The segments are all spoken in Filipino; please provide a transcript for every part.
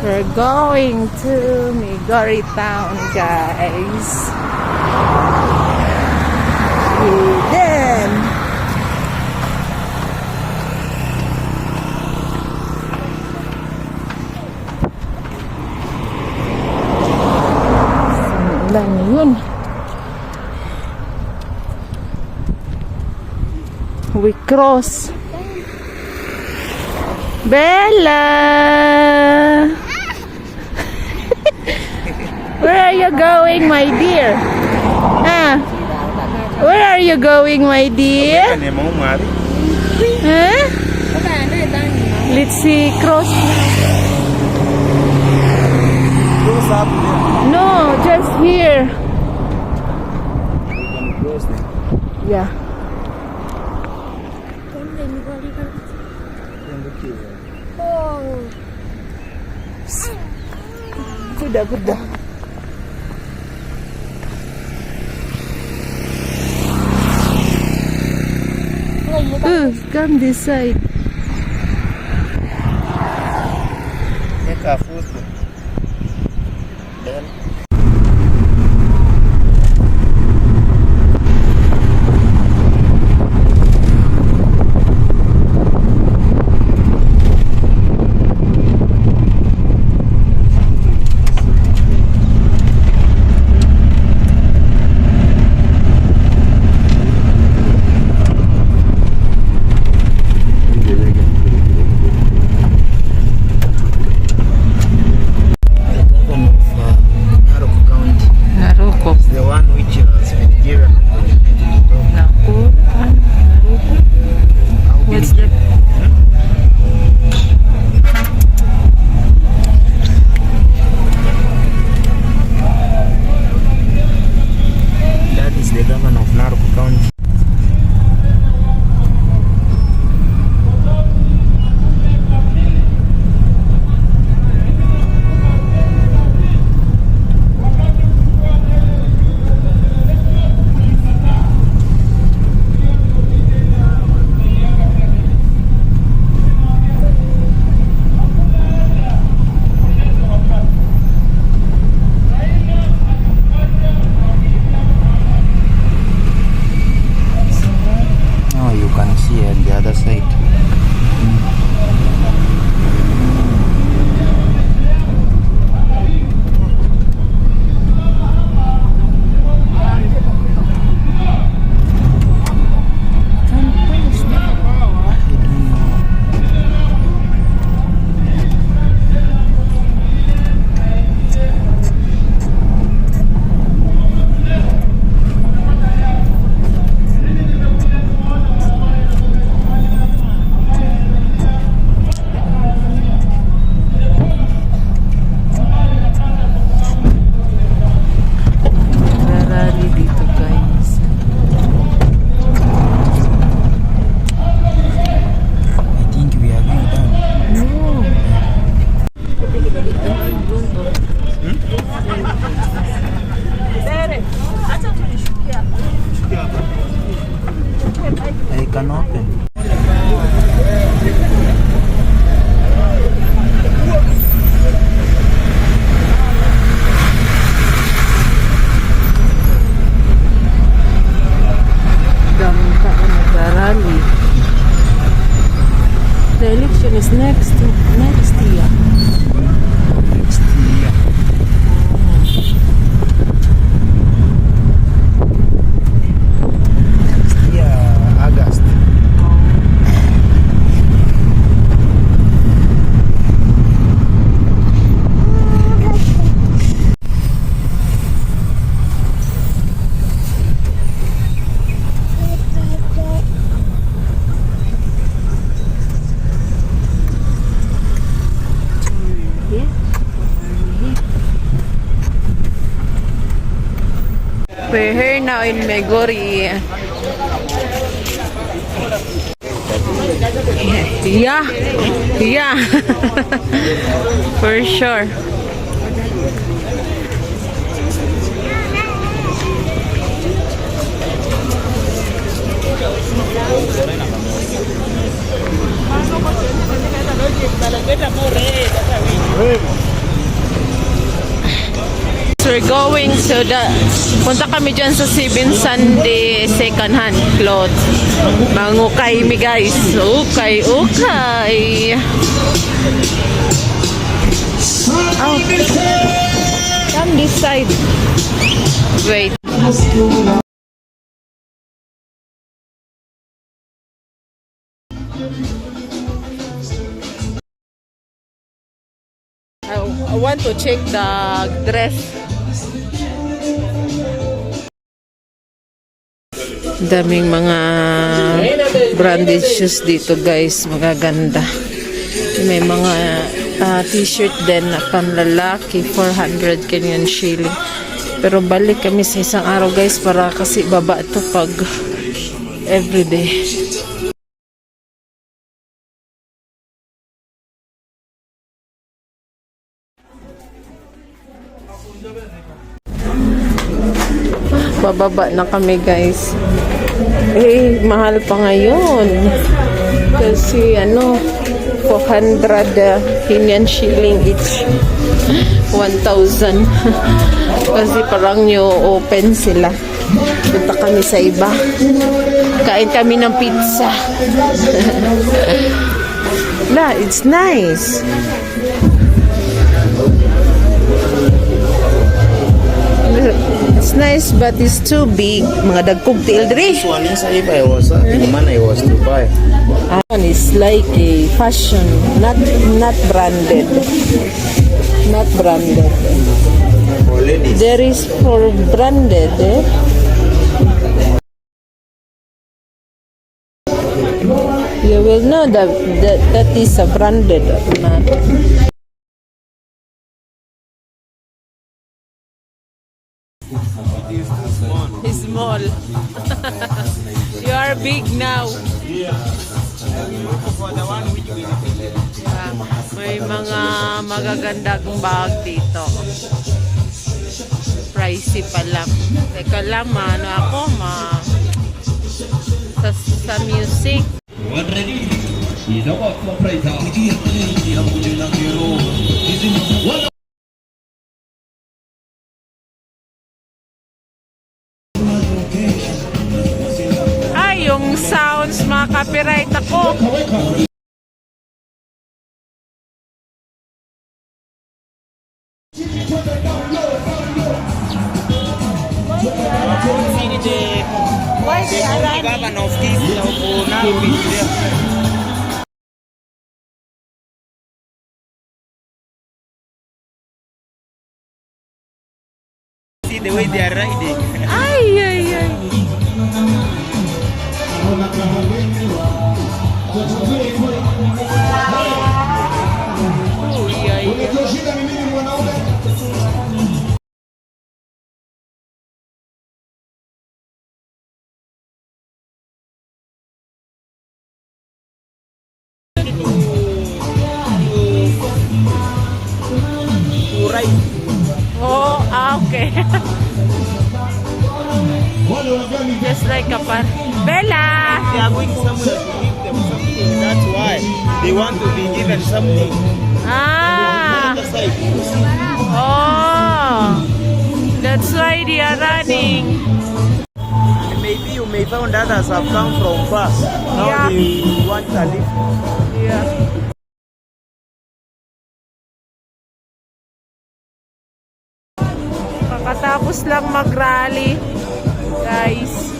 We're going to Migori Town, guys. Then, saan yun? We cross. Bella! Where are you going, my dear? Ah, where are you going, my dear? Huh? Let's see, cross. No, just here. Yeah. Kuda. Come this side. I can open. Daming tao nagrarally. The election is next year. Next year. August. We're here now in Migori. Yeah. For sure. we're going to punta kami dyan sa Sibin Sunday second hand clothes. Mangukay mi guys. Ukay. Oh. Come this side. Wait. I want to check the dress. Daming mga branded shoes dito guys, magaganda. May mga t-shirt din na panlalaki, 400 Kenyan shilling. Pero balik kami sa isang araw guys para kasi baba ito pag everyday. Bababa na kami guys. Mahal pa ngayon. Kasi 400 Kenyan shilling each. 1,000. Kasi parang new open sila. Punta kami sa iba. Kain kami ng pizza. It's nice. It's nice but it's too big. Mga dagkog tiil diri. This one is I was the man I was to buy. One is like a fashion, not branded. Not branded. For ladies. There is for branded. You will know that is a branded or not. He's small. You are big now. May mga magagandang bag dito. Pricey pa lang. Teka lang, sa music. Yung sounds, mga copyright ako. See the way they are riding. Ay. Okay. Just like a pan. Bella! They are going somewhere to give them something. That's why they want to be given something. Ah! Other side. Oh! That's why they are running. Maybe you may find others have come from far. Now Yeah. they want a lift. Yeah. Kakatapos lang mag-rally, guys.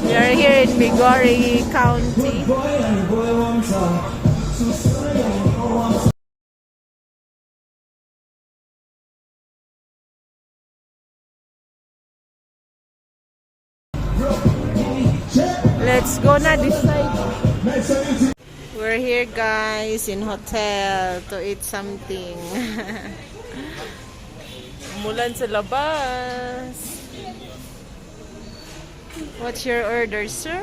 We are here in Bigori County. Let's go na this side. We're here guys in hotel to eat something. Umulan sa labas. What's your order, sir?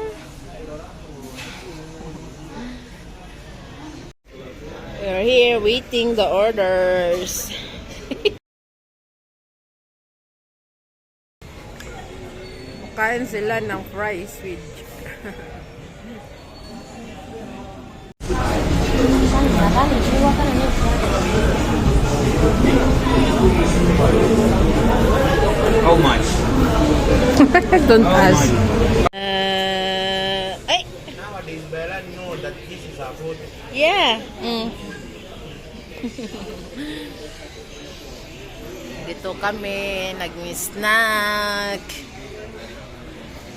We're here waiting the orders. Kain sila ng fries with How much? Don't How ask. much? Ay! Nowadays, Bella know that this is a food. Yeah. Dito kami, nag-snack.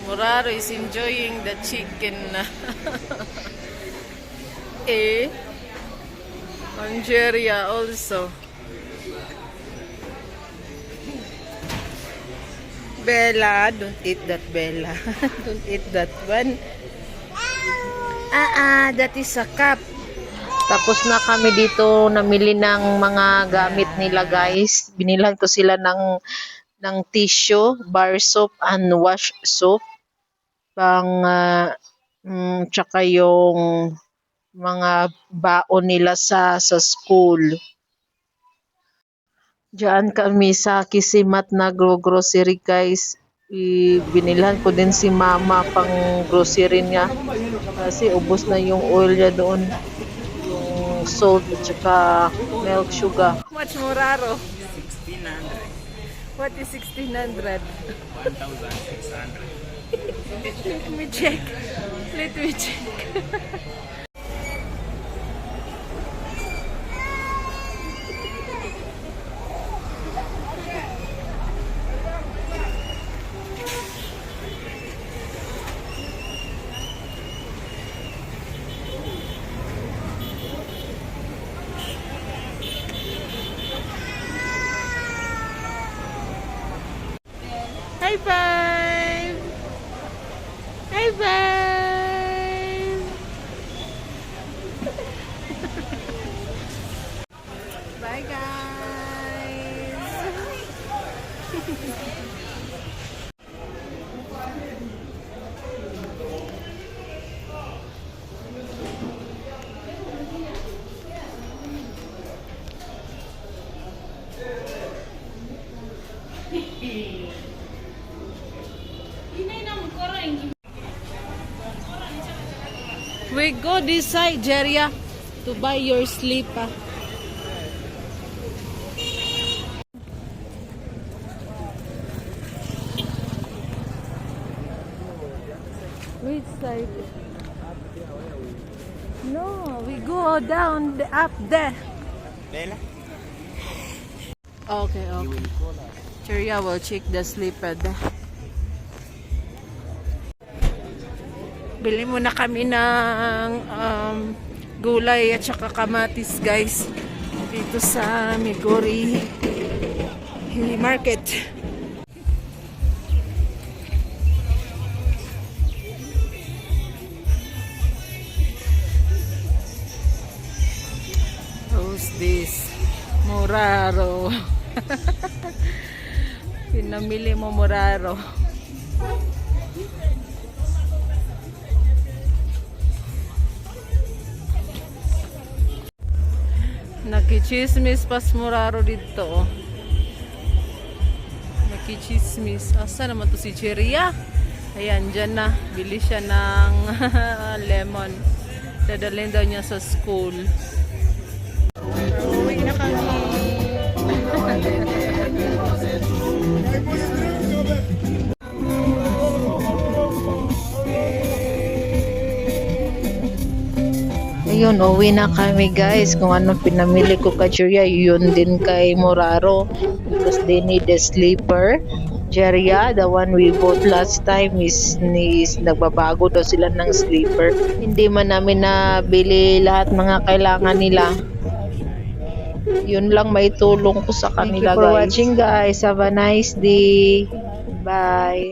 Muraro is enjoying the chicken. Angeria also. Bella, don't eat that, Bella. Don't eat that one. That is a cup. Tapos na kami dito namili ng mga gamit nila, guys. Binilan ko sila ng tissue, bar soap, and wash soap. Tsaka yung mga baon nila sa school. Diyan kami sa Kisimat nagro-grocery, guys. Binilhan ko din si mama pang grocery niya. Kasi ubos na yung oil niya doon. Yung salt at saka milk sugar. Much Muraro? 1,600. What is 1,600? 1,600. Let me check. Let me check. High five! High five! Bye, guys! We go this side, Jeria, to buy your slipper. Which side? No, we go down up there. Bella? Okay, okay. Jeria will check the slipper there. Bili muna kami ng gulay at saka kamatis, guys, dito sa Migori Market. Who's this? Muraro. Pinamili mo, Muraro. Nakichismis pas Muraro dito. Nakichismis. Asa naman to si Cheria? Ayan, dyan na. Bili siya ng lemon. Dadalhin daw niya sa school. Uwi na kami. Ayun, uwi na kami, guys. Kung ano pinamili ko kay Jeria, yun din kay Muraro. Because they need a sleeper. Jeria, the one we bought last time is nagbabago daw sila ng sleeper. Hindi man namin nabili lahat mga kailangan nila. Yun lang may tulong ko sa kanila, guys. Thank you for watching, guys. Have a nice day. Bye.